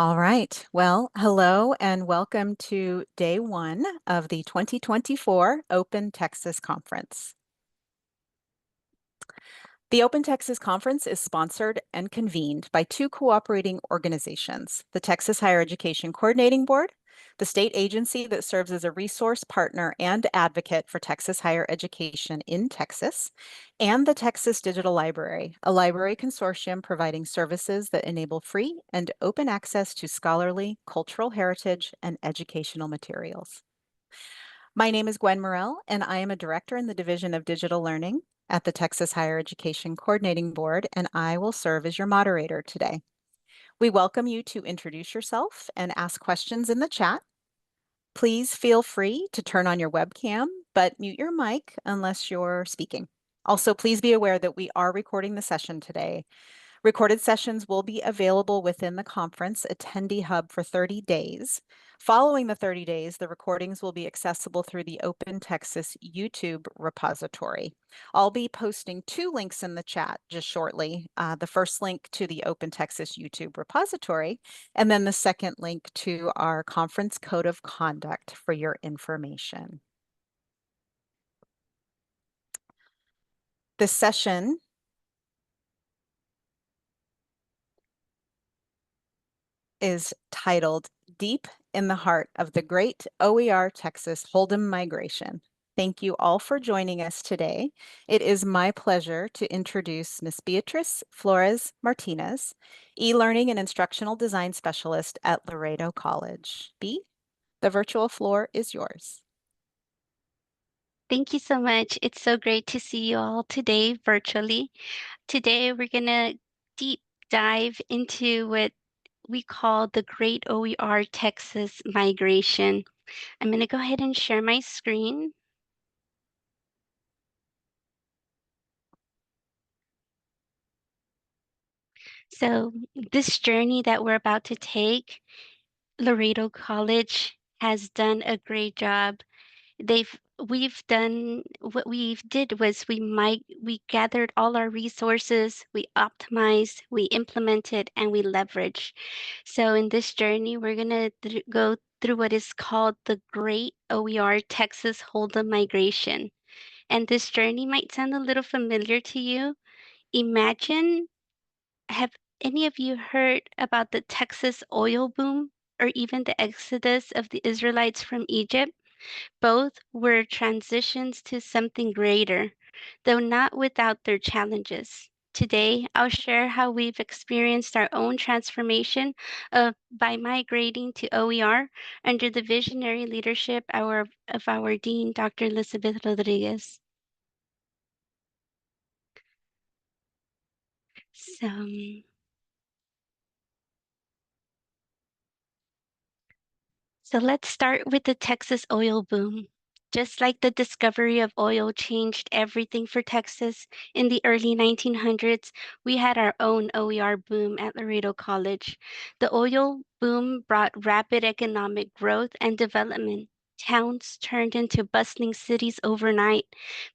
All right. Well, hello and welcome to day one of the 2024 Open Texas Conference. The Open Texas Conference is sponsored and convened by two cooperating organizations, the Texas Higher Education Coordinating Board, the state agency that serves as a resource partner and advocate for Texas higher education in Texas, and the Texas Digital Library, a library consortium providing services that enable free and open access to scholarly, cultural heritage, and educational materials. My name is Gwen Morell, and I am a director in the Division of Digital Learning at the Texas Higher Education Coordinating Board, and I will serve as your moderator today. We welcome you to introduce yourself and ask questions in the chat. Please feel free to turn on your webcam, but mute your mic unless you're speaking. Also, please be aware that we are recording the session today. Recorded sessions will be available within the conference attendee hub for 30 days. Following the 30 days, the recordings will be accessible through the Open Texas YouTube repository. I'll be posting two links in the chat just shortly. The first link to the Open Texas YouTube repository, and then the second link to our conference code of conduct for your information. This session is titled Deep in the Heart of the Great OER Texas Holdem Migration. Thank you all for joining us today. It is my pleasure to introduce Ms. Beatriz Flores-Martinez, e-learning and instructional design specialist at Laredo College. Bea, the virtual floor is yours. Thank you so much. It's so great to see you all today virtually. Today, we're going to deep dive into what we call the Great OER Texas Migration. I'm going to go ahead and share my screen. So this journey that we're about to take, Laredo College has done a great job. We've done what we did was we gathered all our resources, we optimized, we implemented, and we leveraged. So in this journey, we're gonna go through what is called the Great OER Texas Holdem Migration. And this journey might sound a little familiar to you. Imagine, have any of you heard about the Texas oil boom or even the exodus of the Israelites from Egypt? Both were transitions to something greater, though not without their challenges. Today, I'll share how we've experienced our own transformation by migrating to OER under the visionary leadership of our Dean, Dr. Elizabeth Rodriguez. So let's start with the Texas oil boom. Just like the discovery of oil changed everything for Texas in the early 1900s, we had our own OER boom at Laredo College. The oil boom brought rapid economic growth and development. Towns turned into bustling cities overnight,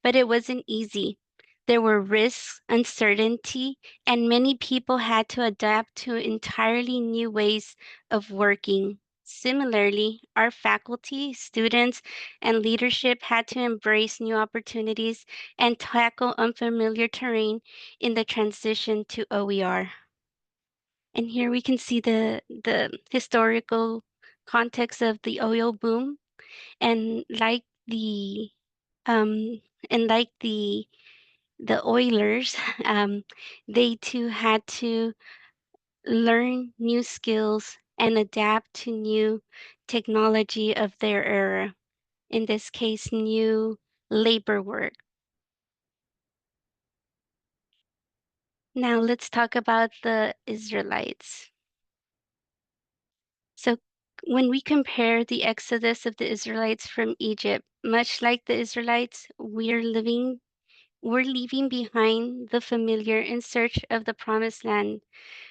but it wasn't easy. There were risks, uncertainty, and many people had to adapt to entirely new ways of working. Similarly, our faculty, students, and leadership had to embrace new opportunities and tackle unfamiliar terrain in the transition to OER. And here we can see the historical context of the oil boom, and like the um, the Oilers, they too had to learn new skills and adapt to new technology of their era, in this case, new labor work. Now let's talk about the Israelites. So when we compare the exodus of the Israelites from Egypt, much like the Israelites, we're leaving behind the familiar in search of the promised land.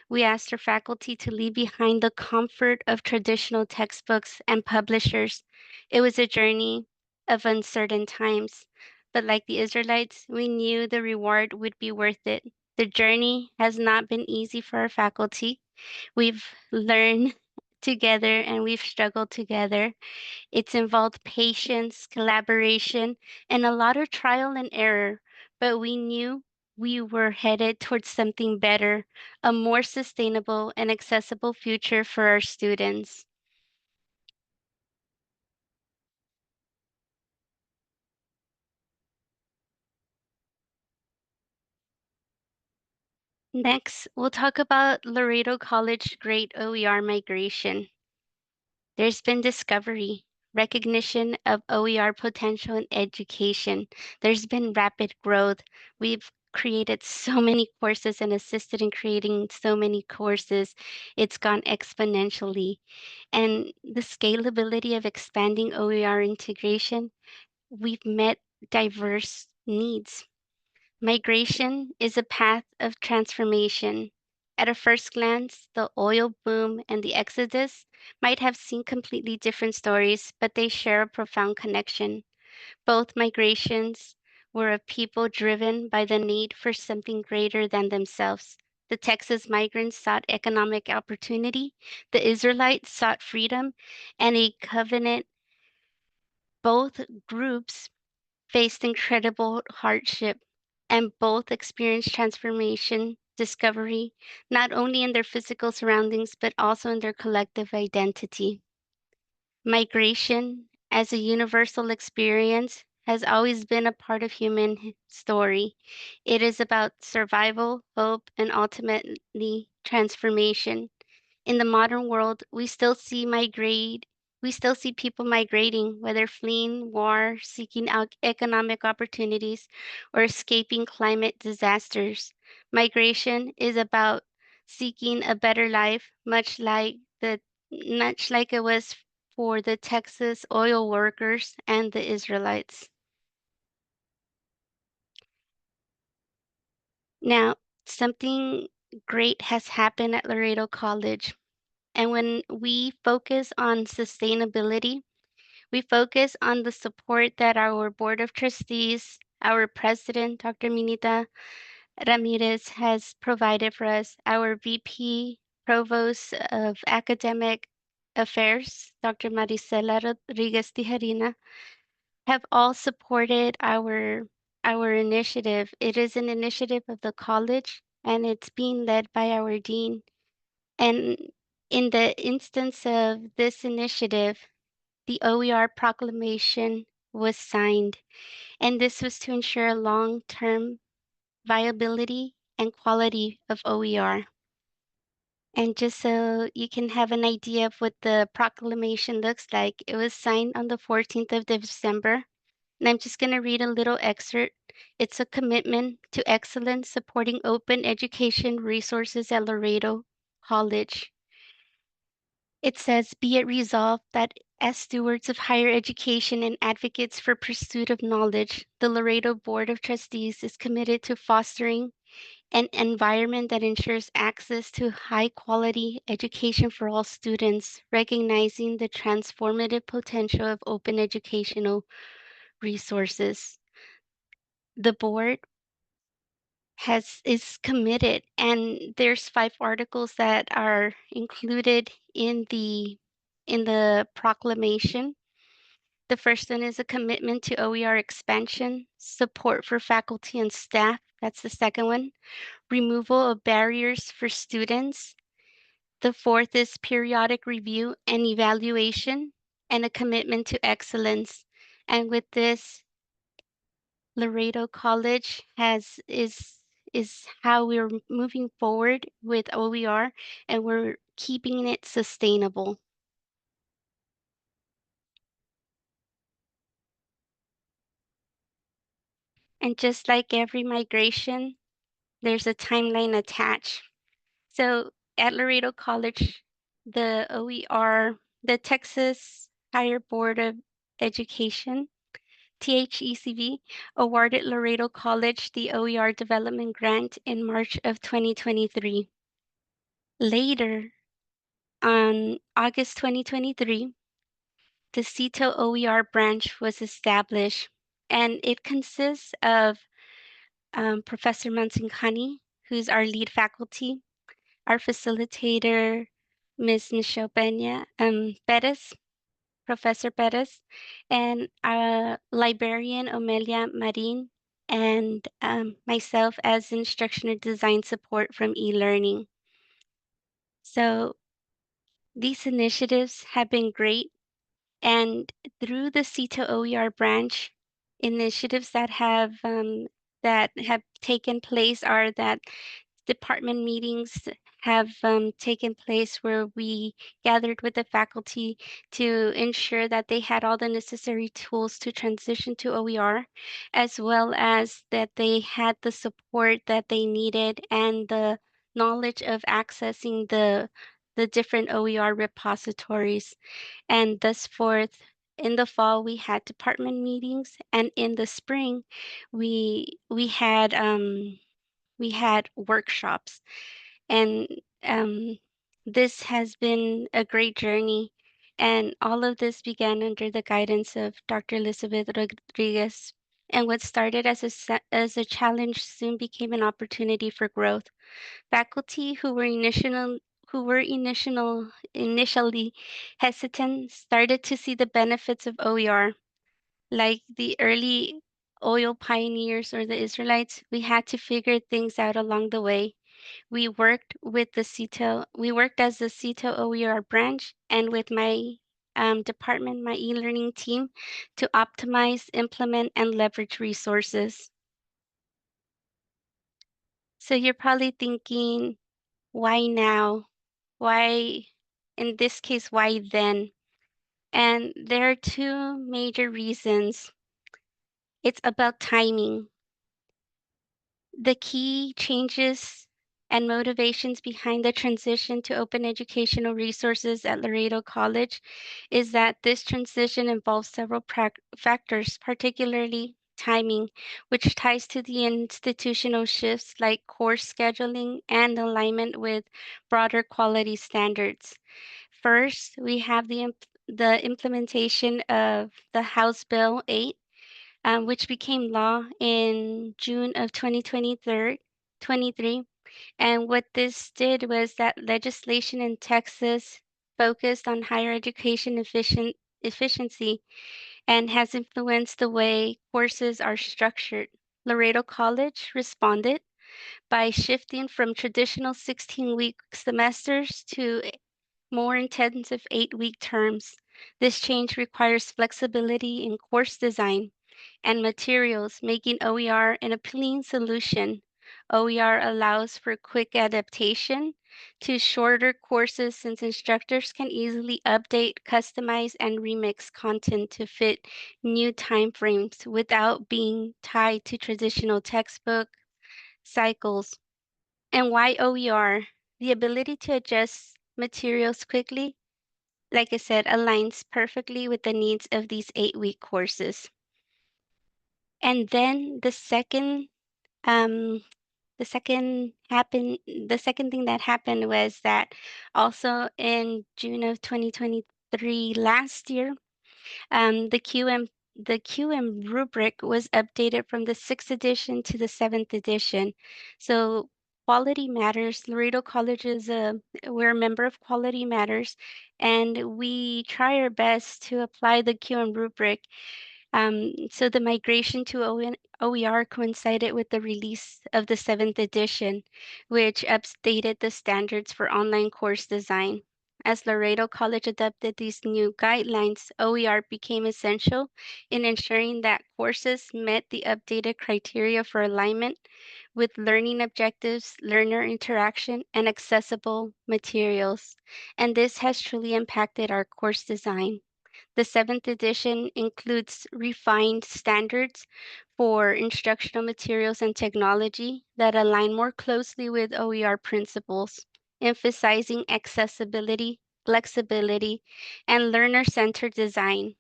We asked our faculty to leave behind the comfort of traditional textbooks and publishers. It was a journey of uncertain times, but like the Israelites, we knew the reward would be worth it. The journey has not been easy for our faculty. We've learned together and we've struggled together. It's involved patience, collaboration, and a lot of trial and error, but we knew we were headed towards something better, a more sustainable and accessible future for our students. Next, we'll talk about Laredo College Great OER migration. There's been discovery, recognition of OER potential in education. There's been rapid growth. We've created so many courses and assisted in creating so many courses. It's gone exponentially. And the scalability of expanding OER integration, we've met diverse needs. Migration is a path of transformation. At a first glance, the oil boom and the exodus might have seen completely different stories, but they share a profound connection. Both migrations were of people driven by the need for something greater than themselves. The Texas migrants sought economic opportunity, the Israelites sought freedom and a covenant. Both groups faced incredible hardship, and both experienced transformation, discovery, not only in their physical surroundings, but also in their collective identity. Migration, as a universal experience, has always been a part of human story. It is about survival, hope, and ultimately transformation. In the modern world, we still see people migrating, whether fleeing war, seeking out economic opportunities, or escaping climate disasters. Migration is about seeking a better life, much like it was for the Texas oil workers and the Israelites. Now, something great has happened at Laredo College. And when we focus on sustainability, we focus on the support that our Board of Trustees, our President, Dr. Minita Ramirez, has provided for us, our VP, Provost of Academic Affairs, Dr. Maricela Rodriguez Tijerina, have all supported our initiative. It is an initiative of the college, and it's being led by our dean. And in the instance of this initiative, the OER proclamation was signed, and this was to ensure long-term viability and quality of OER. And just so you can have an idea of what the proclamation looks like, it was signed on the 14th of December. And I'm just going to read a little excerpt. It's a commitment to excellence supporting open education resources at Laredo College. It says, be it resolved that as stewards of higher education and advocates for pursuit of knowledge, the Laredo Board of Trustees is committed to fostering an environment that ensures access to high quality education for all students, recognizing the transformative potential of open educational resources. The board is committed, and there's 5 articles that are included in the proclamation. The first one is a commitment to OER expansion, support for faculty and staff. That's the second one. Removal of barriers for students. The fourth is periodic review and evaluation, and a commitment to excellence. And with this, Laredo College is how we're moving forward with OER, and we're keeping it sustainable. And just like every migration, there's a timeline attached. So at Laredo College, the Texas Higher Board of Education, THECV, awarded Laredo College the OER Development Grant in March of 2023. Later, on August 2023, the CETO OER branch was established, and it consists of Professor Mansinkani, who's our lead faculty, our facilitator, Ms. Michelle Peña, Perez, Professor Perez, and librarian Omelia Marin, and myself as instructional design support from eLearning. So these initiatives have been great, and through the CETA OER branch, initiatives that have taken place are that department meetings have taken place where we gathered with the faculty to ensure that they had all the necessary tools to transition to OER, as well as that they had the support that they needed and the knowledge of accessing the different OER repositories. And thus forth, in the fall, we had department meetings, and in the spring, we we had um, we had workshops, and um, this has been a great journey. And all of this began under the guidance of Dr. Elizabeth Rodriguez. And what started as as a challenge soon became an opportunity for growth. Faculty who were initially hesitant started to see the benefits of OER. Like the early oil pioneers or the Israelites, we had to figure things out along the way. We worked as the CETO OER branch and with my department, my e-learning team, to optimize, implement, and leverage resources. So you're probably thinking, why now? Why, in this case, why then? And there are two major reasons. It's about timing. The key changes and motivations behind the transition to open educational resources at Laredo College is that this transition involves several factors, particularly timing, which ties to the institutional shifts like course scheduling and alignment with broader quality standards. First, we have the implementation of the House Bill 8, which became law in June of 2023. And what this did was that legislation in Texas focused on higher education efficiency and has influenced the way courses are structured. Laredo College responded by shifting from traditional 16-week semesters to more intensive 8-week terms. This change requires flexibility in course design and materials, making OER an appealing solution. OER allows for quick adaptation to shorter courses since instructors can easily update, customize, and remix content to fit new timeframes without being tied to traditional textbook cycles. And why OER? The ability to adjust materials quickly, like I said, aligns perfectly with the needs of these 8-week courses. And then um, the second thing that happened was that also in June of 2023 last year, the QM rubric was updated from the 6th edition to the 7th edition. So Quality Matters, Laredo College we're a member of Quality Matters, and we try our best to apply the QM rubric. So the migration to OER coincided with the release of the 7th edition, which updated the standards for online course design. As Laredo College adopted these new guidelines, OER became essential in ensuring that courses met the updated criteria for alignment with learning objectives, learner interaction, and accessible materials. And this has truly impacted our course design. The 7th edition includes refined standards for instructional materials and technology that align more closely with OER principles, emphasizing accessibility, flexibility, and learner-centered design.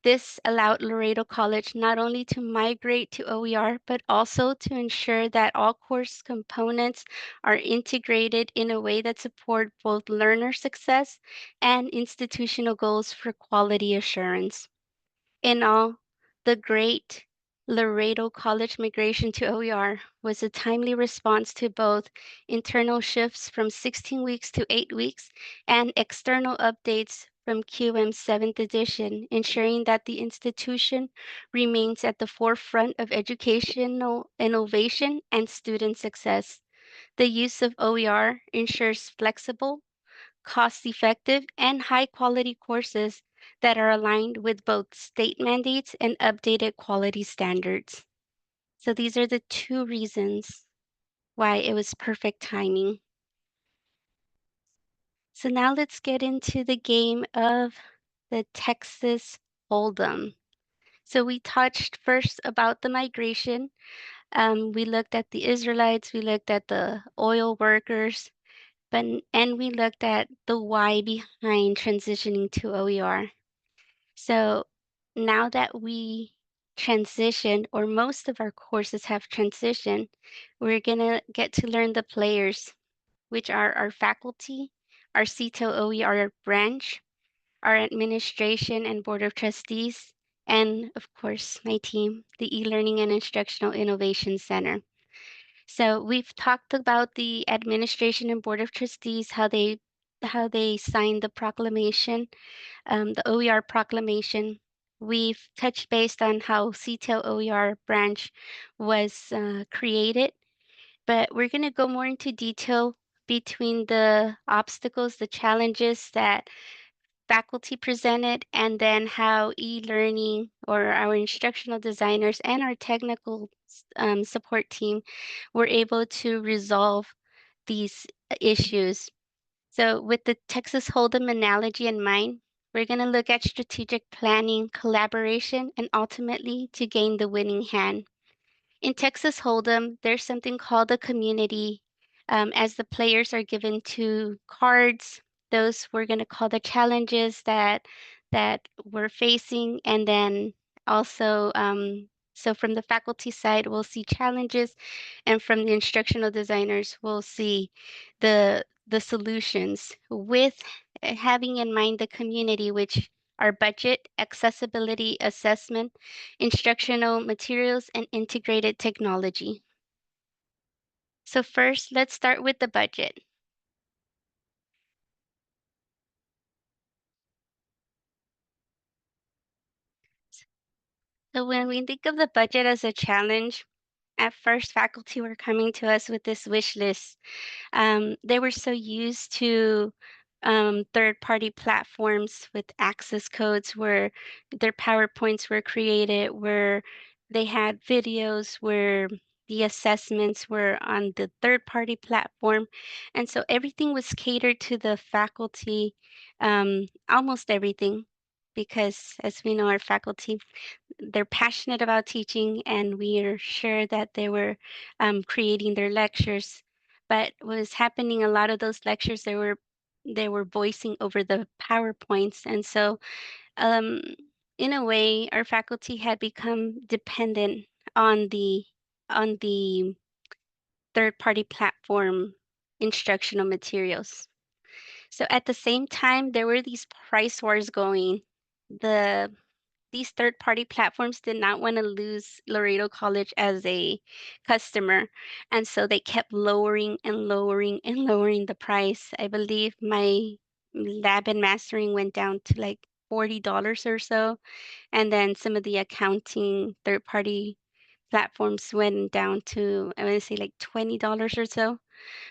This allowed Laredo College not only to migrate to OER, but also to ensure that all course components are integrated in a way that support both learner success and institutional goals for quality assurance. In all, the great Laredo College migration to OER was a timely response to both internal shifts from 16 weeks to 8 weeks and external updates from QM's 7th edition, ensuring that the institution remains at the forefront of educational innovation and student success. The use of OER ensures flexible, cost-effective, and high-quality courses that are aligned with both state mandates and updated quality standards. So these are the two reasons why it was perfect timing. So now let's get into the game of the Texas Holdem. So we touched first about the migration. We looked at the Israelites, we looked at the oil workers, and we looked at the why behind transitioning to OER. So now that we transitioned, or most of our courses have transitioned, we're gonna get to learn the players, which are our faculty, our CTO OER branch, our administration and board of trustees, and of course, my team, the e-learning and instructional innovation center. So we've talked about the administration and board of trustees, how they signed the proclamation, the OER proclamation. We've touched based on how CTEL OER branch was created, but we're going to go more into detail between the obstacles, the challenges that faculty presented, and then how e-learning or our instructional designers and our technical support team were able to resolve these issues. So with the Texas Hold'em analogy in mind, we're going to look at strategic planning, collaboration, and ultimately to gain the winning hand. In Texas Hold'em, there's something called a community. As the players are given two cards, those we're going to call the challenges that we're facing, and then also, so from the faculty side, we'll see challenges, and from the instructional designers, we'll see the solutions with having in mind the community, which are budget, accessibility, assessment, instructional materials, and integrated technology. So first, let's start with the budget. So when we think of the budget as a challenge, at first faculty were coming to us with this wish list. They were so used to third-party platforms with access codes where their PowerPoints were created, where they had videos, where the assessments were on the third-party platform. And so everything was catered to the faculty, almost everything, because as we know, our faculty, they're passionate about teaching, and we are sure that they were creating their lectures. But what was happening, a lot of those lectures, they were voicing over the PowerPoints, and so um, in a way, our faculty had become dependent on the third-party platform instructional materials. So at the same time, there were these price wars going. These third-party platforms did not want to lose Laredo College as a customer, and so they kept lowering and lowering and lowering the price. I believe my lab and mastering went down to like $40 or so, and then some of the accounting third-party platforms went down to, I want to say like $20 or so.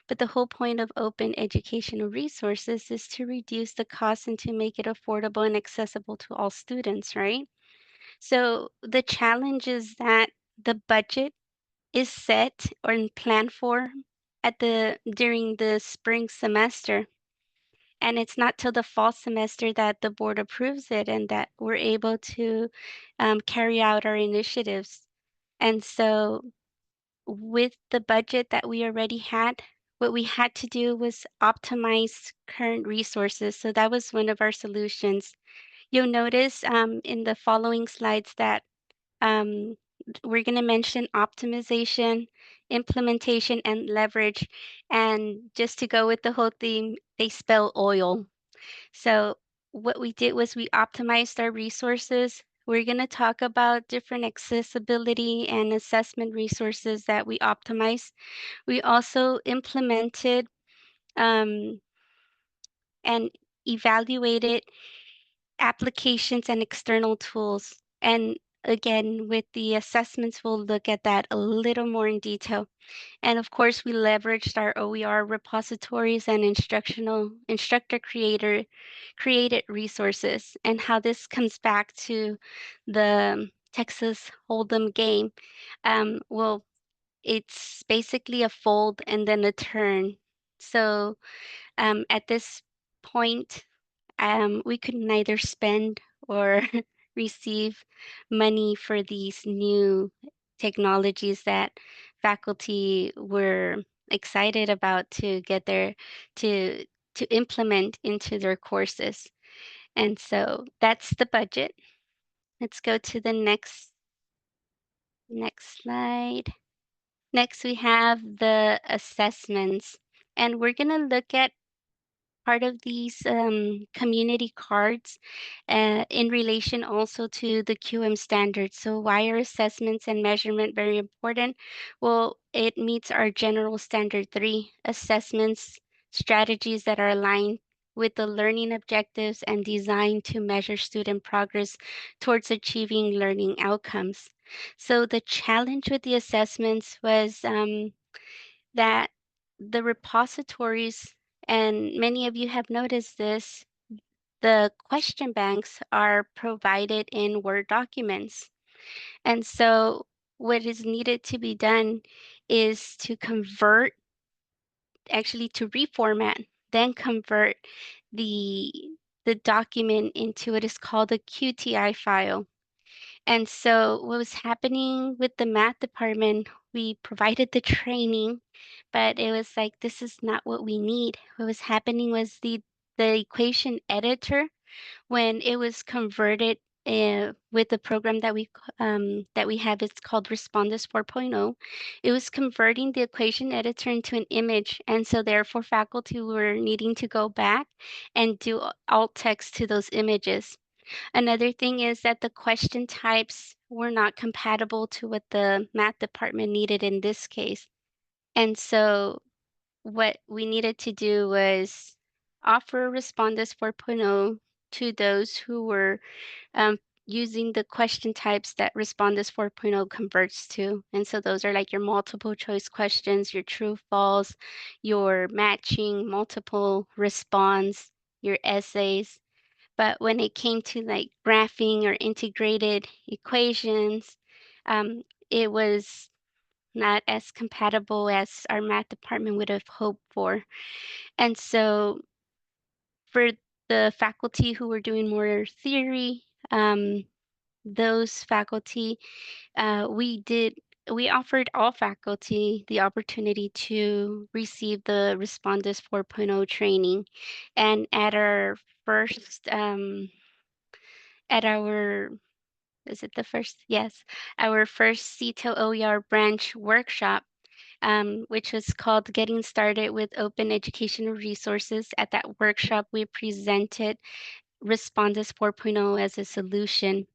But the whole point of open educational resources is to reduce the cost and to make it affordable and accessible to all students, right? So the challenge is that the budget is set or planned for during the spring semester. And it's not till the fall semester that the board approves it and that we're able to carry out our initiatives. And so with the budget that we already had, what we had to do was optimize current resources. So that was one of our solutions. You'll notice in the following slides that um, we're going to mention optimization, implementation, and leverage. And just to go with the whole theme, they spell oil. So what we did was we optimized our resources. we're going to talk about different accessibility and assessment resources that we optimize. We also implemented and evaluated applications and external tools. And again, with the assessments, we'll look at that a little more in detail. And of course, we leveraged our OER repositories and instructor created resources, and how this comes back to the Texas Holdem game. Well, it's basically a fold and then a turn. So at this point, we could neither spend or receive money for these new technologies that faculty were excited about to get their to to implement into their courses. And so that's the budget. Let's go to the next slide. Next, we have the assessments, and we're going to look at part of these community cards in relation also to the QM standards. So why are assessments and measurement very important? Well, it meets our general standard 3 assessments, strategies that are aligned with the learning objectives and designed to measure student progress towards achieving learning outcomes. So the challenge with the assessments was that the repositories, and many of you have noticed this, the question banks are provided in Word documents. And so what is needed to be done is to convert, actually to reformat, then convert the the document into what is called a QTI file. And so what was happening with the math department, we provided the training, but it was like, this is not what we need. What was happening was the equation editor, when it was converted with the program that we have, it's called Respondus 4.0. It was converting the equation editor into an image, and so therefore faculty were needing to go back and do alt text to those images. Another thing is that the question types were not compatible to what the math department needed in this case. And so what we needed to do was offer Respondus 4.0 to those who were um, using the question types that Respondus 4.0 converts to. And so those are like your multiple choice questions, your true, false, your matching, multiple response, your essays. But when it came to like graphing or integrated equations, it was not as compatible as our math department would have hoped for. And so for the faculty who were doing more theory, those faculty, we offered all faculty the opportunity to receive the Respondus 4.0 training. And at our first, at our is it the first? Yes, our first CTO OER branch workshop, which was called Getting Started with Open Educational Resources. At that workshop, we presented Respondus 4.0 as a solution.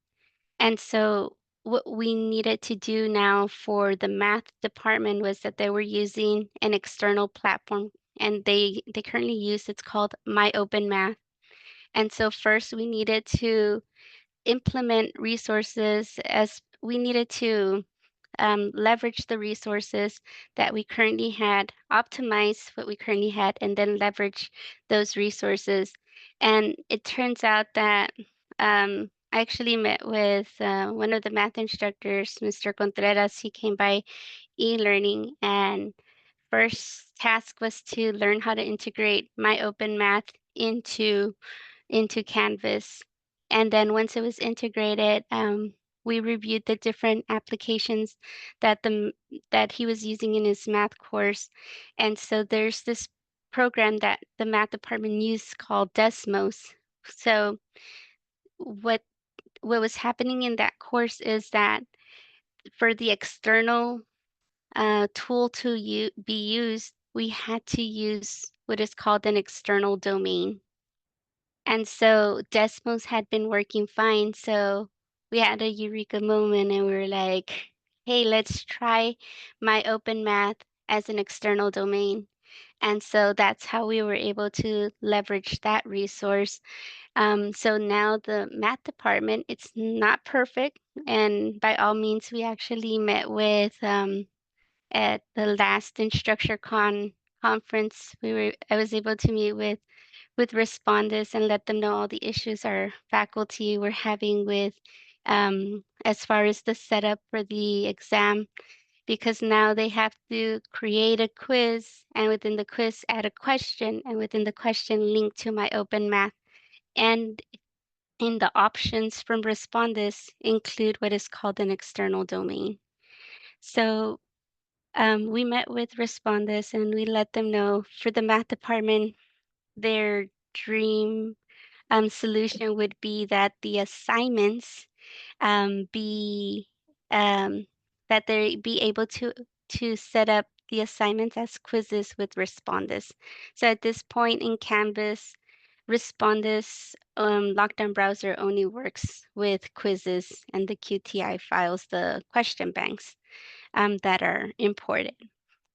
And so what we needed to do now for the math department was that they were using an external platform, and they currently use, it's called My Open Math. And so first we needed to implement resources, as we needed to leverage the resources that we currently had, optimize what we currently had, and then leverage those resources. And it turns out that I actually met with one of the math instructors, Mr. Contreras. He came by e-learning, and first task was to learn how to integrate My Open Math into Canvas. And then once it was integrated, we reviewed the different applications that he was using in his math course. And so there's this program that the math department used called Desmos. So what was happening in that course is that for the external tool to be used, we had to use what is called an external domain. And so Desmos had been working fine. So we had a eureka moment and we were like, hey, let's try my open math as an external domain. And so that's how we were able to leverage that resource. So now the math department, it's not perfect. And by all means, we actually met with at the last InstructureCon conference. I was able to meet with respondents and let them know all the issues our faculty were having with as far as the setup for the exam, because now they have to create a quiz and within the quiz add a question and within the question link to my open math. And in the options from respondents include what is called an external domain. So we met with respondents and we let them know for the math department, their dream solution would be that the assignments be that they be able to set up the assignments as quizzes with respondents. So at this point in Canvas, respondents lockdown browser only works with quizzes and the QTI files, the question banks that are imported.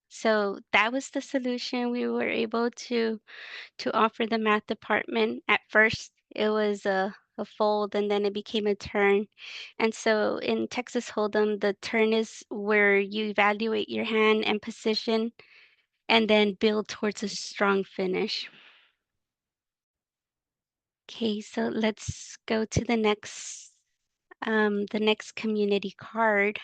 So that was the solution we were able to offer the math department. At first, it was a fold and then it became a turn. And so in Texas Hold'em, the turn is where you evaluate your hand and position and then build towards a strong finish. Okay, so let's go to the next community card.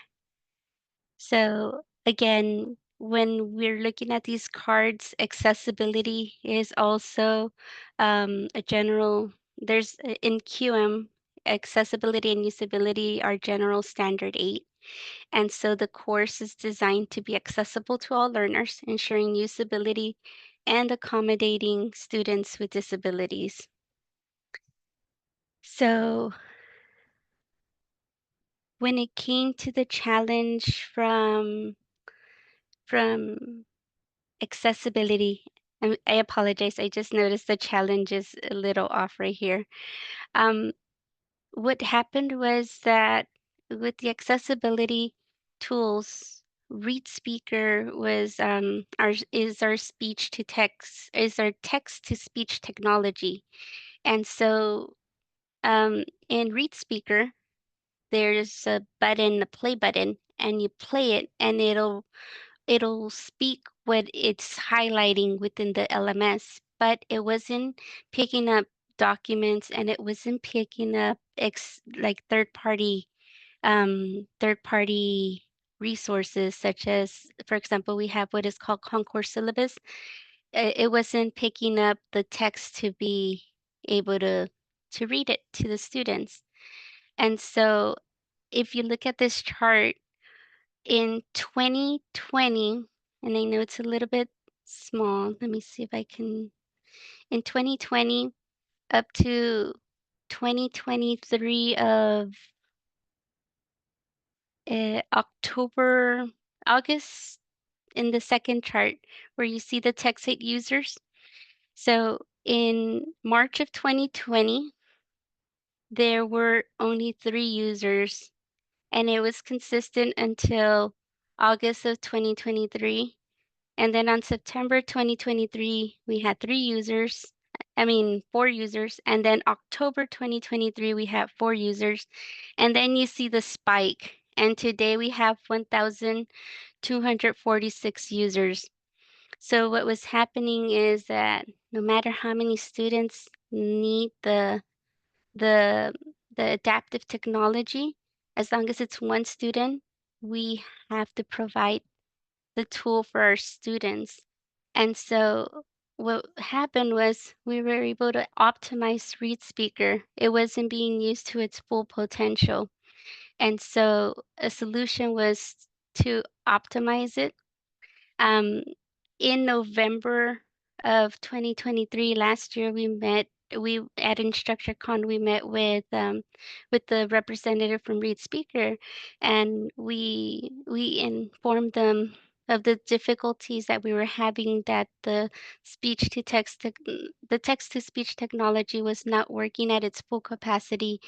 So again, when we're looking at these cards, accessibility is also a general, in QM, accessibility and usability are general standard 8. And so the course is designed to be accessible to all learners, ensuring usability and accommodating students with disabilities. So when it came to the challenge from accessibility, I apologize, I just noticed the challenge is a little off right here. Um, what happened was that with the accessibility tools, Read Speaker was our speech to text, is our text to speech technology. And so in Read Speaker, there's a button, a play button, and you play it and it'll speak what it's highlighting within the LMS, but it wasn't picking up documents and it wasn't picking up like third party resources such as, for example, we have what is called Concourse syllabus. It wasn't picking up the text to be able to read it to the students. And so if you look at this chart, in 2020, and I know it's a little bit small. Let me see if I can. In 2020 up to 2023 of August, in the second chart where you see the TextAid users. So in March of 2020, there were only 3 users, and it was consistent until August of 2023. And then on September 2023, we had 4 users. And then October 2023, we have 4 users. And then you see the spike. And today we have 1,246 users. So what was happening is that no matter how many students need the the adaptive technology, as long as it's one student, we have to provide the tool for our students. And so what happened was we were able to optimize Read Speaker. It wasn't being used to its full potential. And so a solution was to optimize it. In November of 2023, last year, we at InstructureCon, we met with the representative from Read Speaker, and we informed them the difficulties that we were having, that the text to speech technology was not working at its full capacity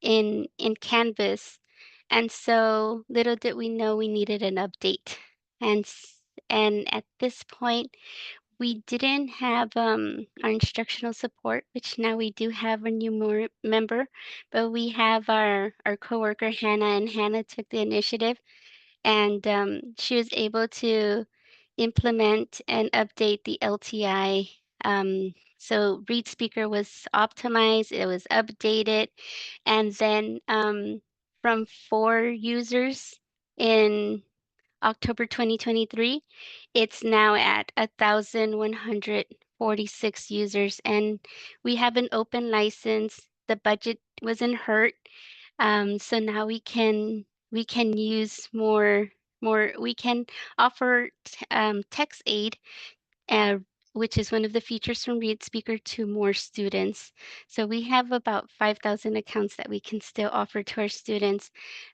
in Canvas. And so little did we know we needed an update. And and at this point, we didn't have our instructional support, which now we do have a new member, but we have our coworker Hannah, and Hannah took the initiative, and she was able to implement and update the LTI. So Read Speaker was optimized, it was updated, and then from 4 users in October 2023, it's now at 1,146 users, and we have an open license. The budget wasn't hurt, so now we can use more. We can offer text aid, uh, which is one of the features from Read Speaker, to more students. So we have about 5,000 accounts that we can still offer to our students,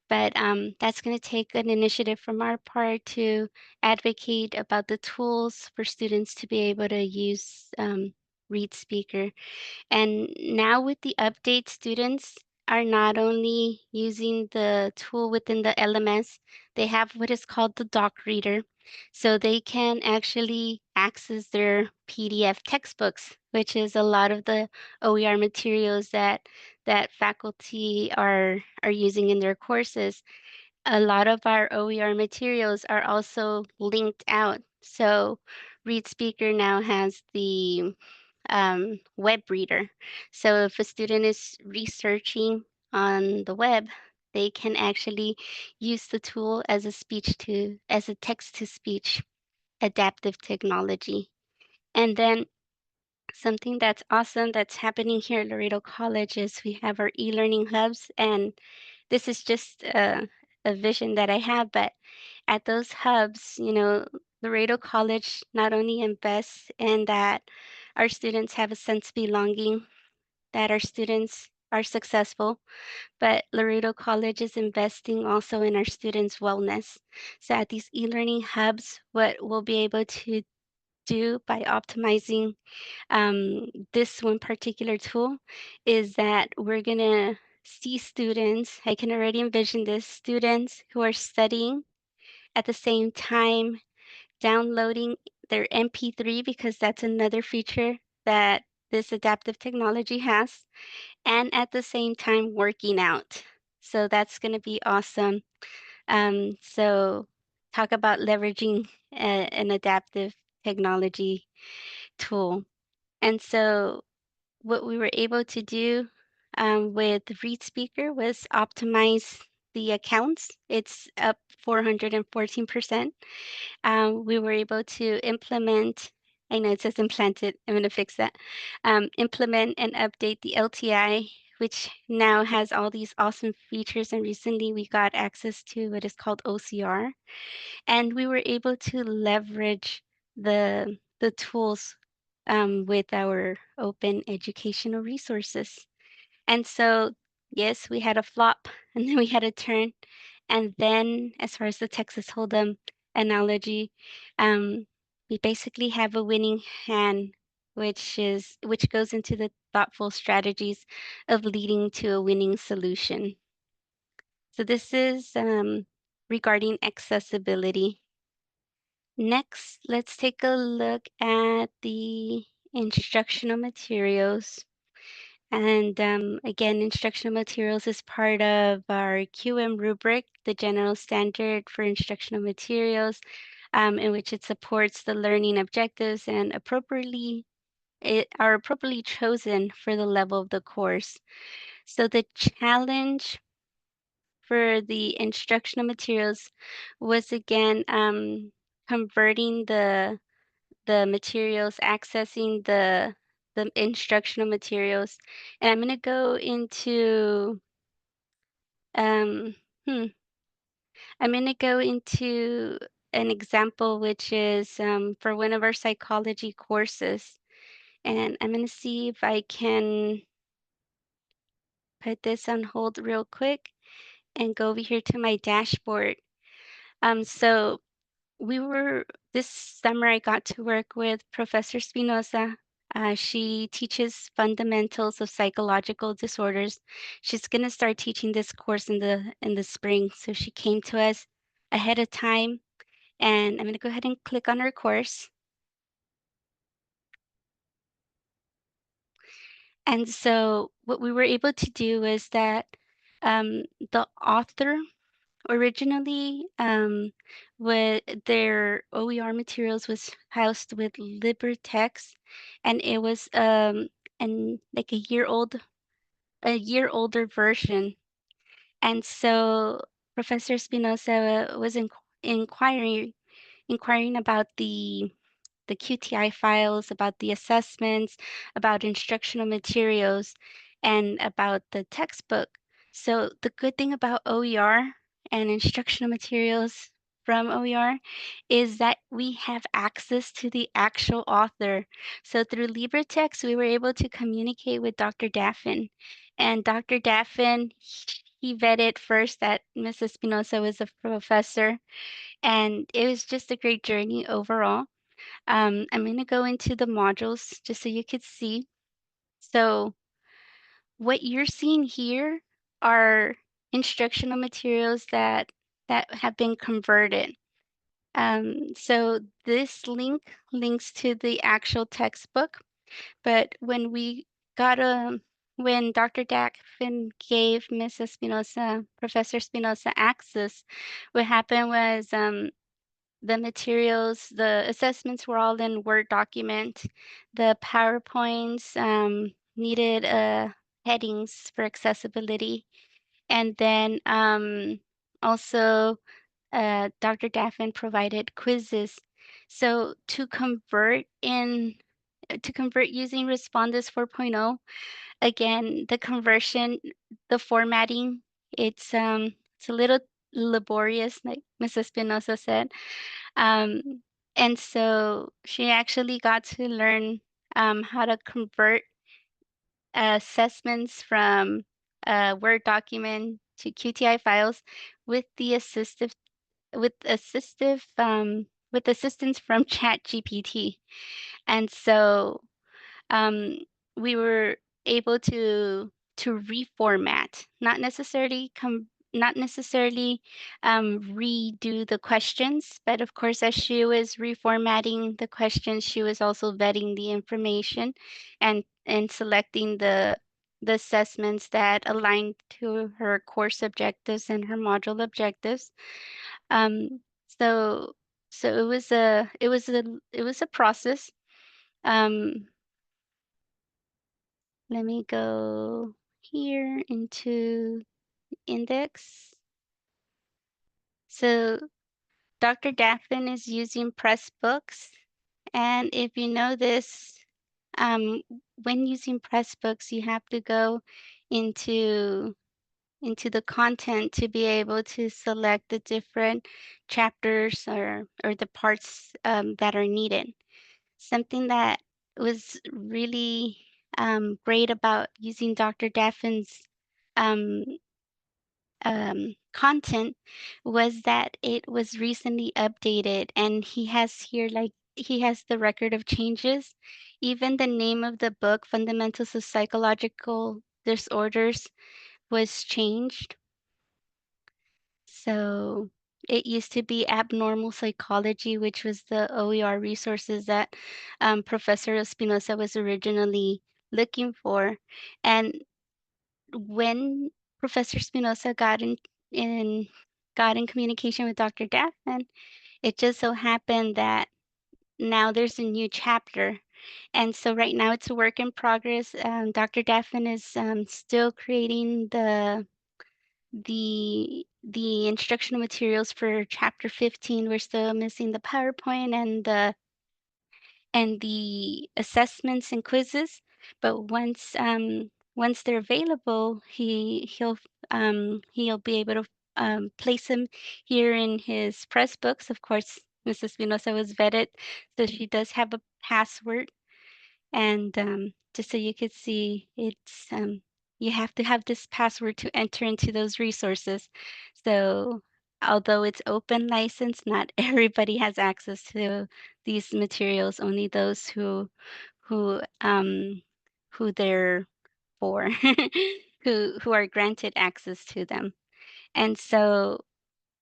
but that's going to take an initiative from our part to advocate about the tools for students to be able to use Read Speaker. And now with the update, students are not only using the tool within the LMS, they have what is called the doc reader. So they can actually access their PDF textbooks, which is a lot of the OER materials that faculty are using in their courses. A lot of our OER materials are also linked out. So Read Speaker now has the web reader. So if a student is researching on the web, they can actually use the tool as a text to speech adaptive technology. And then something that's awesome that's happening here at Laredo College is we have our e-learning hubs, and this is just a vision that I have, but at those hubs, Laredo College not only invests in that our students have a sense of belonging, that our students are successful, but Laredo College is investing also in our students' wellness. So at these e-learning hubs, what we'll be able to do by optimizing this one particular tool is that we're going to see students, I can already envision this, students who are studying at the same time downloading their MP3, because that's another feature that this adaptive technology has, and at the same time working out. So that's going to be awesome. So talk about leveraging an adaptive technology tool. And so what we were able to do with Read Speaker was optimize the accounts. It's up 414%. We were able to implement, I know it says implanted, I'm going to fix that, implement and update the LTI, which now has all these awesome features. And recently we got access to what is called OCR. And we were able to leverage the tools with our open educational resources. And so, yes, we had a flop, and then we had a turn. And then, as far as the Texas Holdem analogy, we basically have a winning hand, which goes into the thoughtful strategies of leading to a winning solution. So this is regarding accessibility. Next, let's take a look at the instructional materials. And again, instructional materials is part of our QM rubric, the general standard for instructional materials, in which it supports the learning objectives and are appropriately chosen for the level of the course. So the challenge for the instructional materials was again converting the materials, accessing the instructional materials. And I'm going to go into um, hmm, I'm going to go into an example, which is for one of our psychology courses. And I'm going to see if I can put this on hold real quick and go over here to my dashboard. So this summer I got to work with Professor Spinoza. She teaches fundamentals of psychological disorders. She's gonna start teaching this course in the spring. So she came to us ahead of time, and I'm gonna go ahead and click on her course. And so what we were able to do is that the author originally, with their OER materials was housed with LibreText, and it was and like a year older version. And so Professor Spinoza was inquiring about the QTI files, about the assessments, about instructional materials, and about the textbook. So the good thing about OER and instructional materials from OER is that we have access to the actual author. So through LibreText, we were able to communicate with Dr. Daffin. And Dr. Daffin, he vetted first that Mrs. Spinoza was a professor, and it was just a great journey overall. I'm going to go into the modules just so you could see. So what you're seeing here are instructional materials that have been converted. So this links to the actual textbook, but when Dr. Dackfin gave Mrs. Spinoza, Professor Spinoza access, what happened was the materials, the assessments were all in Word document. The PowerPoints needed headings for accessibility. And then also Dr. Daffin provided quizzes. So to convert using Respondus 4.0, again, the formatting, it's a little laborious, like Mrs. Spinoza said. And so she actually got to learn how to convert assessments from a Word document to QTI files with the with assistive with assistance from ChatGPT. And so um, we were able to reformat, not necessarily redo the questions, but of course, as she was reformatting the questions, she was also vetting the information and selecting the assessments that aligned to her course objectives and her module objectives. Um, so so it was a process. Um, Let me go here into index. So Dr. Daffin is using Pressbooks. And if you know this, um, when using Pressbooks, you have to go into the content to be able to select the different chapters or the parts that are needed. Something that was really great about using Dr. Daffin's um, content was that it was recently updated, and he has the record of changes. Even the name of the book, Fundamentals of Psychological Disorders, was changed. So it used to be abnormal psychology, which was the OER resources that Professor Espinosa was originally looking for. And when Professor Spinoza in got in communication with Dr. Daffin, it just so happened that now there's a new chapter. And so right now it's a work in progress. Dr. Daffin is still creating the instructional materials for chapter 15. We're still missing the PowerPoint and the assessments and quizzes. But once they're available, he'll be able to place them here in his press books. Of course, Mrs. Spinoza was vetted, so she does have a password. And just so you could see, you have to have this password to enter into those resources. So although it's open license, not everybody has access to these materials, only those who who they're for, who are granted access to them. And so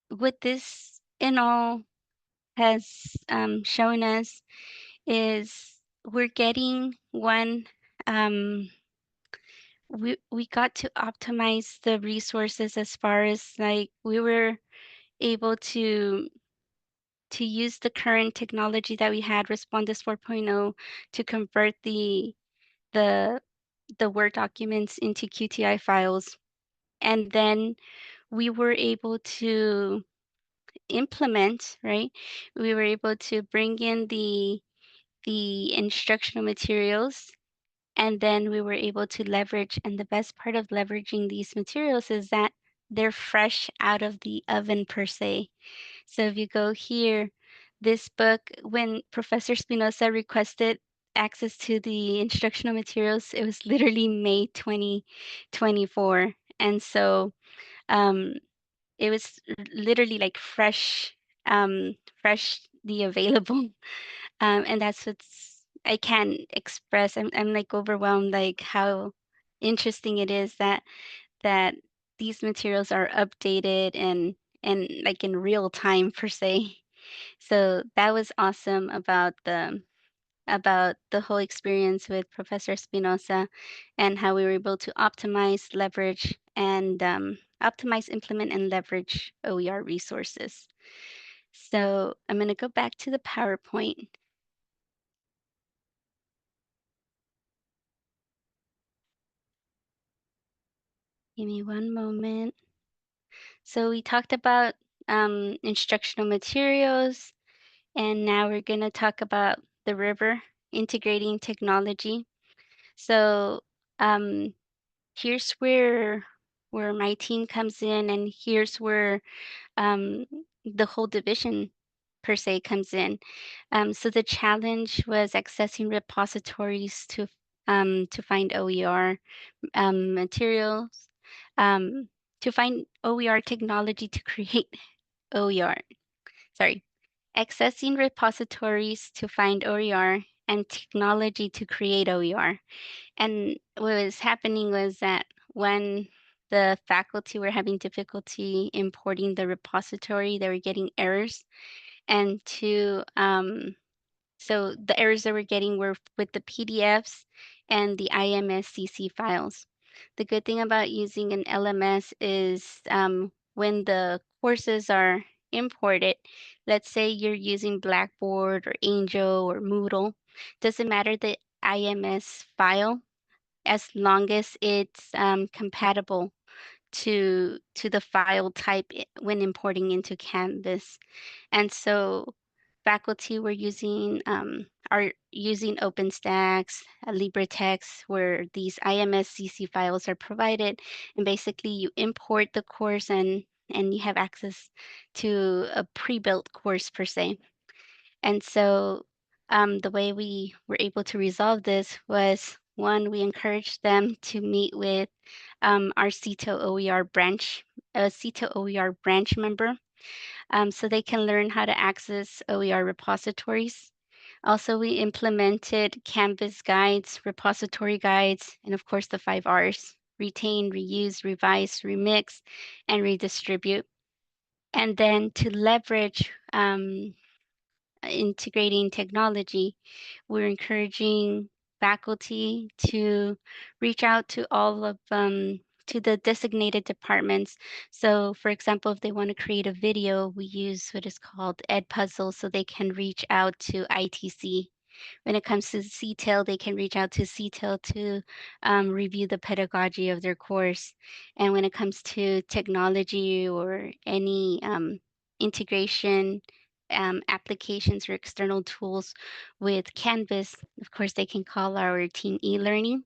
what this in all has shown us is we're getting one, we got to optimize the resources as far as like we were able to use the current technology that we had, Respondus 4.0, to convert the the Word documents into QTI files. And then we were able to implement, right? We were able to bring in the instructional materials, and then we were able to leverage. And the best part of leveraging these materials is that they're fresh out of the oven per se. So if you go here, this book, when Professor Spinoza requested access to the instructional materials, it was literally May 2024. And so um, it was literally like freshly available. And that's what's I can't express. I'm like overwhelmed, like how interesting it is that these materials are updated and like in real time per se. So that was awesome about the whole experience with Professor Spinoza and how we were able to optimize, leverage, and optimize, implement, and leverage OER resources. So I'm going to go back to the PowerPoint. Give me one moment. So we talked about instructional materials, and now we're going to talk about the river, integrating technology. So here's where my team comes in, and here's where the whole division per se comes in. So the challenge was accessing repositories to find OER materials, um, to find OER technology to create OER. Sorry, accessing repositories to find OER and technology to create OER. And what was happening was that when the faculty were having difficulty importing the repository, they were getting errors. And so the errors that we're getting were with the PDFs and the IMSCC files. The good thing about using an LMS is when the courses are imported, let's say you're using Blackboard or Angel or Moodle, doesn't matter the IMS file as long as it's compatible to the file type when importing into Canvas. And so faculty were using are using OpenStax, LibreText, where these IMSCC files are provided, and basically you import the course and you have access to a pre-built course per se. And so the way we were able to resolve this was one, we encouraged them to meet with our CETO OER branch, a CETO OER branch member, so they can learn how to access OER repositories. Also, we implemented Canvas guides, repository guides, and of course the 5 Rs: retain, reuse, revise, remix, and redistribute. And then to leverage integrating technology, we're encouraging faculty to reach out to all of to the designated departments. So for example, if they want to create a video, we use what is called Edpuzzle, so they can reach out to ITC. When it comes to CTEL, they can reach out to CTEL to review the pedagogy of their course. And when it comes to technology or any integration applications or external tools with Canvas, of course, they can call our team e-learning.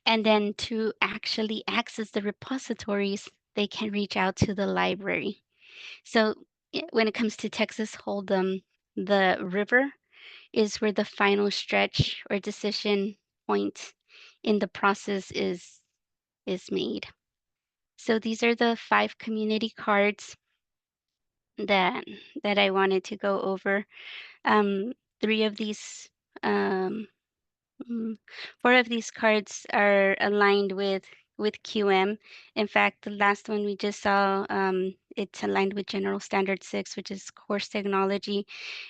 And then to actually access the repositories, they can reach out to the library. So when it comes to Texas Hold'em, the river is where the final stretch or decision point in the process is made. So these are the 5 community cards. that I wanted to go over. Um, three of these, um, mm, four of these cards are aligned with QM. In fact, the last one we just saw, it's aligned with General Standard 6, which is course technology,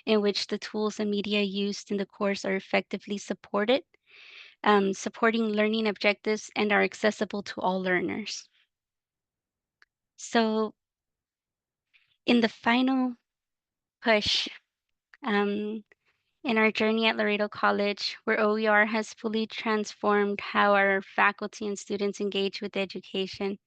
in which the tools and media used in the course are effectively supported, supporting learning objectives and are accessible to all learners. So in the final push, um, in our journey at Laredo College, where OER has fully transformed how our faculty and students engage with education.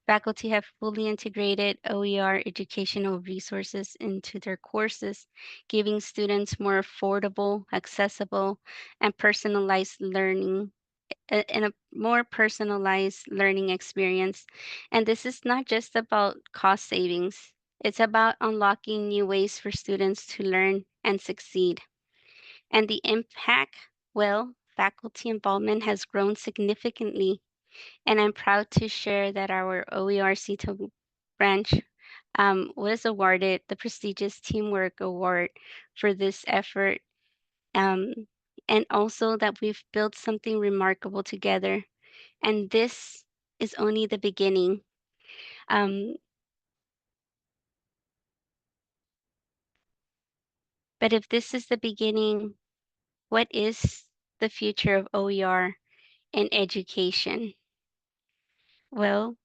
Faculty have fully integrated OER educational resources into their courses, giving students more affordable, accessible, and personalized learning and a more personalized learning experience. And this is not just about cost savings. It's about unlocking new ways for students to learn and succeed. And the impact, well, faculty involvement has grown significantly. And I'm proud to share that our OER CETO branch was awarded the prestigious Teamwork Award for this effort. Um, and also that we've built something remarkable together. And this is only the beginning. Um, but if this is the beginning, what is the future of OER in education? Well,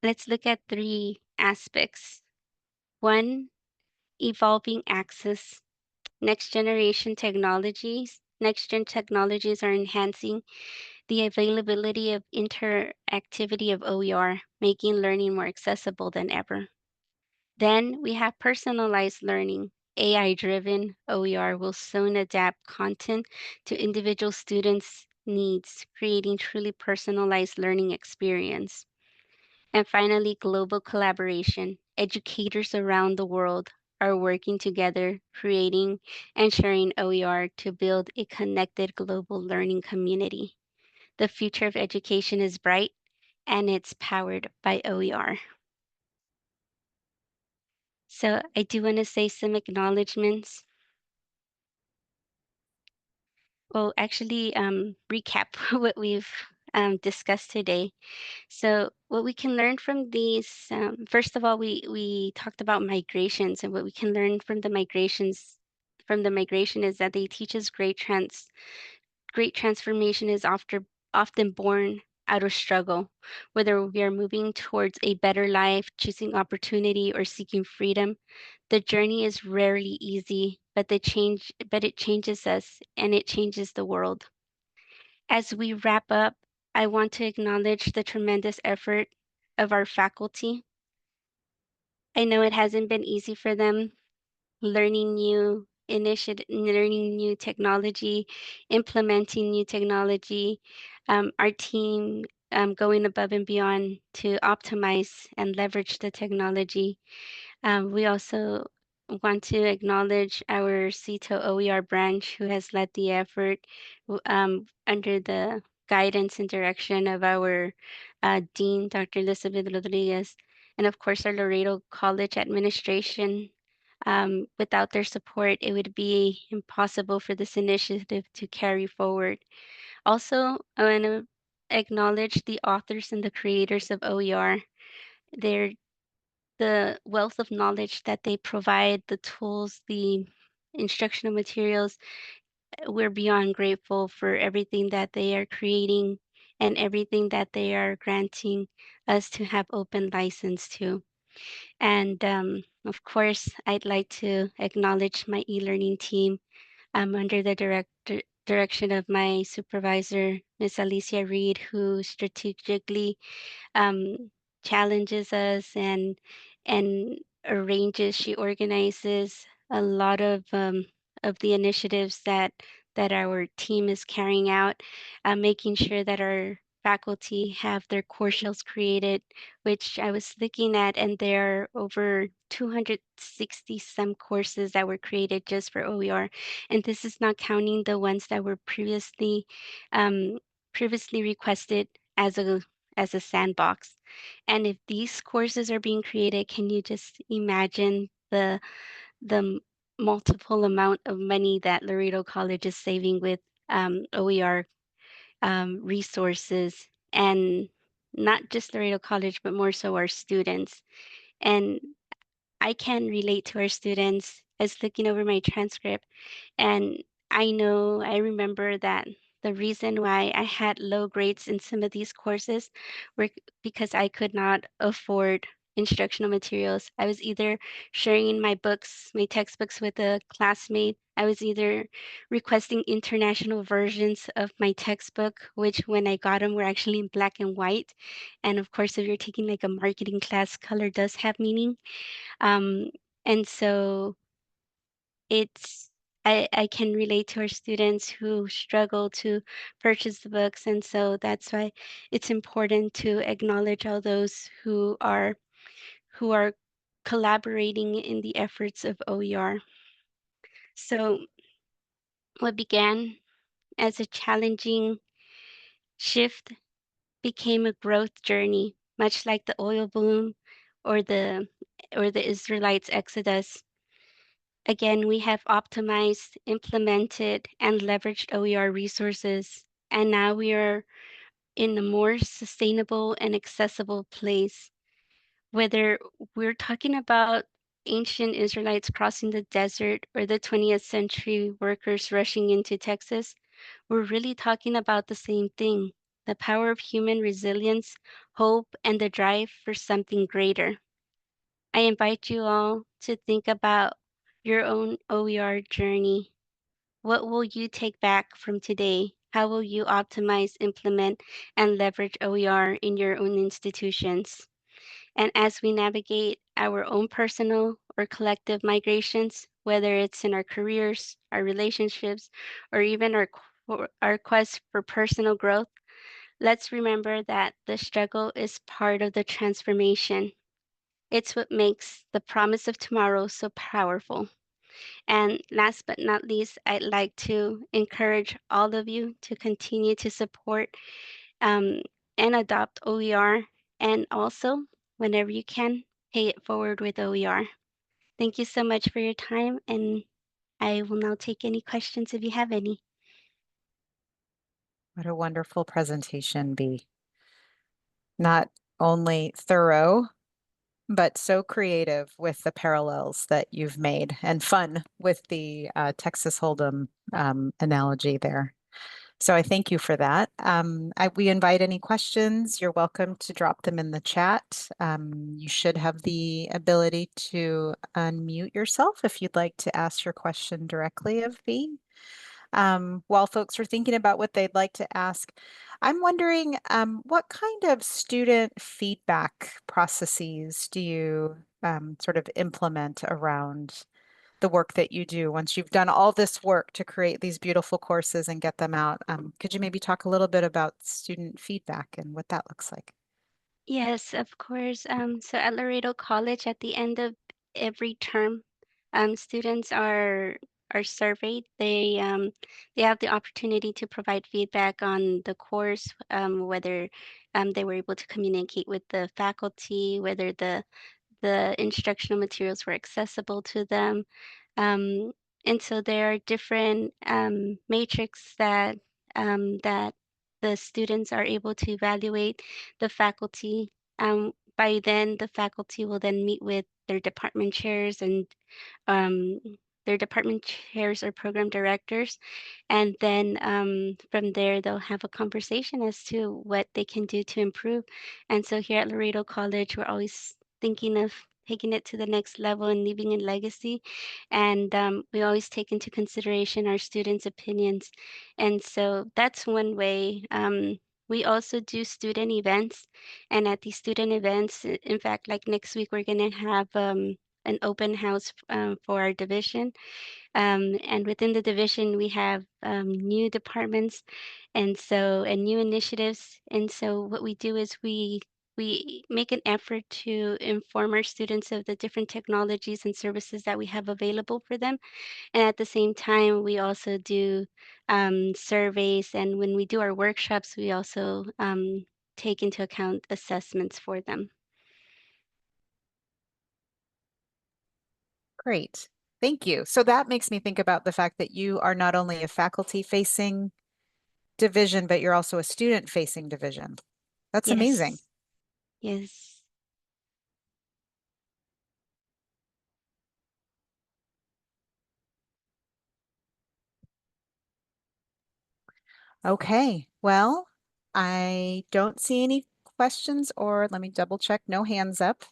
let's look at three aspects. One, evolving access. Next generation technologies. Next gen technologies are enhancing the availability of interactivity of OER, making learning more accessible than ever. Then we have personalized learning. AI-driven OER will soon adapt content to individual students' needs, creating truly personalized learning experience. And finally, global collaboration. Educators around the world are working together, creating and sharing OER to build a connected global learning community. The future of education is bright and it's powered by OER. So I do want to say some acknowledgments. Well, actually, recap what we've discussed today. So what we can learn from these, first of all, we talked about migrations, and what we can learn from the migration is that they teach us great transformation is often born out of struggle. Whether we are moving towards a better life, choosing opportunity, or seeking freedom, the journey is rarely easy, but it changes us and it changes the world. As we wrap up, I want to acknowledge the tremendous effort of our faculty. I know it hasn't been easy for them learning new technology, implementing new technology, our team going above and beyond to optimize and leverage the technology. We also want to acknowledge our CETO OER branch who has led the effort under the guidance and direction of our Dean, Dr. Elizabeth Rodriguez, and of course our Laredo College administration. Without their support, it would be impossible for this initiative to carry forward. Also, I want to acknowledge the authors and the creators of OER. They're the wealth of knowledge that they provide, the tools, the instructional materials. We're beyond grateful for everything that they are creating and everything that they are granting us to have open license to. And of course, I'd like to acknowledge my e-learning team under the direction of my supervisor, Miss Alicia Reed, who strategically um, challenges us and arranges. She organizes a lot of the initiatives that our team is carrying out, making sure that our faculty have their core shells created, which I was looking at, and there are over 260 some courses that were created just for OER. And this is not counting the ones that were um, previously requested as as a sandbox. And if these courses are being created, can you just imagine the multiple amount of money that Laredo College is saving with OER resources, and not just Laredo College, but more so our students. And I can relate to our students as looking over my transcript. And I remember that the reason why I had low grades in some of these courses were because I could not afford instructional materials. I was either sharing my books, my textbooks with a classmate. I was either requesting international versions of my textbook, which when I got them were actually in black and white. And of course, if you're taking like a marketing class, color does have meaning. Um, and so it's I can relate to our students who struggle to purchase the books, and so that's why it's important to acknowledge all those who are collaborating in the efforts of OER. So what began as a challenging shift became a growth journey, much like the oil boom or the Israelites' exodus. Again, we have optimized, implemented, and leveraged OER resources, and now we are in a more sustainable and accessible place. Whether we're talking about ancient Israelites crossing the desert or the 20th century workers rushing into Texas, we're really talking about the same thing: the power of human resilience, hope, and the drive for something greater. I invite you all to think about your own OER journey. What will you take back from today? How will you optimize, implement, and leverage OER in your own institutions? And as we navigate our own personal or collective migrations, whether it's in our careers, our relationships, or even our quest for personal growth, let's remember that the struggle is part of the transformation. It's what makes the promise of tomorrow so powerful. And last but not least, I'd like to encourage all of you to continue to support um, and adopt OER, and also, whenever you can, pay it forward with OER. Thank you so much for your time, and I will now take any questions if you have any. What a wonderful presentation, Bea. Not only thorough, but so creative with the parallels that you've made and fun with the Texas Hold'em analogy there. So I thank you for that. We invite any questions. You're welcome to drop them in the chat. You should have the ability to unmute yourself if you'd like to ask your question directly of Bea. While folks are thinking about what they'd like to ask, I'm wondering what kind of student feedback processes do you sort of implement around the work that you do once you've done all this work to create these beautiful courses and get them out? Could you maybe talk a little bit about student feedback and what that looks like? Yes, of course. So at Laredo College, at the end of every term, students are surveyed. They have the opportunity to provide feedback on the course, whether they were able to communicate with the faculty, whether the instructional materials were accessible to them. Um, and so there are different matrix that the students are able to evaluate the faculty. By then, the faculty will then meet with their department chairs and um, their department chairs or program directors. And then from there, they'll have a conversation as to what they can do to improve. And so here at Laredo College, we're always thinking of taking it to the next level and leaving a legacy. And we always take into consideration our students' opinions. And so that's one way. We also do student events. And at these student events, in fact, like next week, we're going to have an open house for our division. And within the division, we have new departments and new initiatives. And so what we do is we make an effort to inform our students of the different technologies and services that we have available for them. And at the same time, we also do surveys. And when we do our workshops, we also take into account assessments for them. Great. Thank you. So that makes me think about the fact that you are not only a faculty-facing division, but you're also a student-facing division. That's amazing. Yes. Yes. Okay, well, I don't see any questions, or let me double check, no hands up.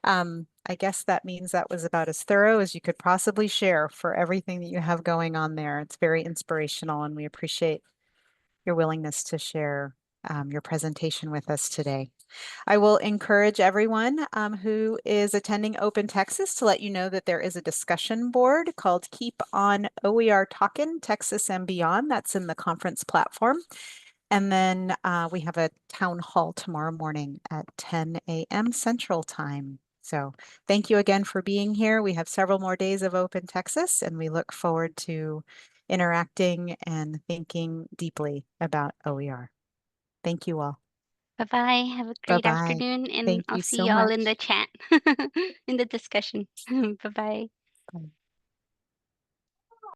I guess that means that was about as thorough as you could possibly share for everything that you have going on there. It's very inspirational, and we appreciate your willingness to share your presentation with us today. I will encourage everyone who is attending Open Texas to let you know that there is a discussion board called Keep on OER Talkin' Texas and Beyond. That's in the conference platform. And then we have a town hall tomorrow morning at 10 a.m. Central Time. So thank you again for being here. We have several more days of Open Texas, and we look forward to interacting and thinking deeply about OER. Thank you all. Bye-bye. Have a great Bye-bye. afternoon, and Thank I'll you see so y'all in much. the chat, in the discussion. Bye-bye. Bye.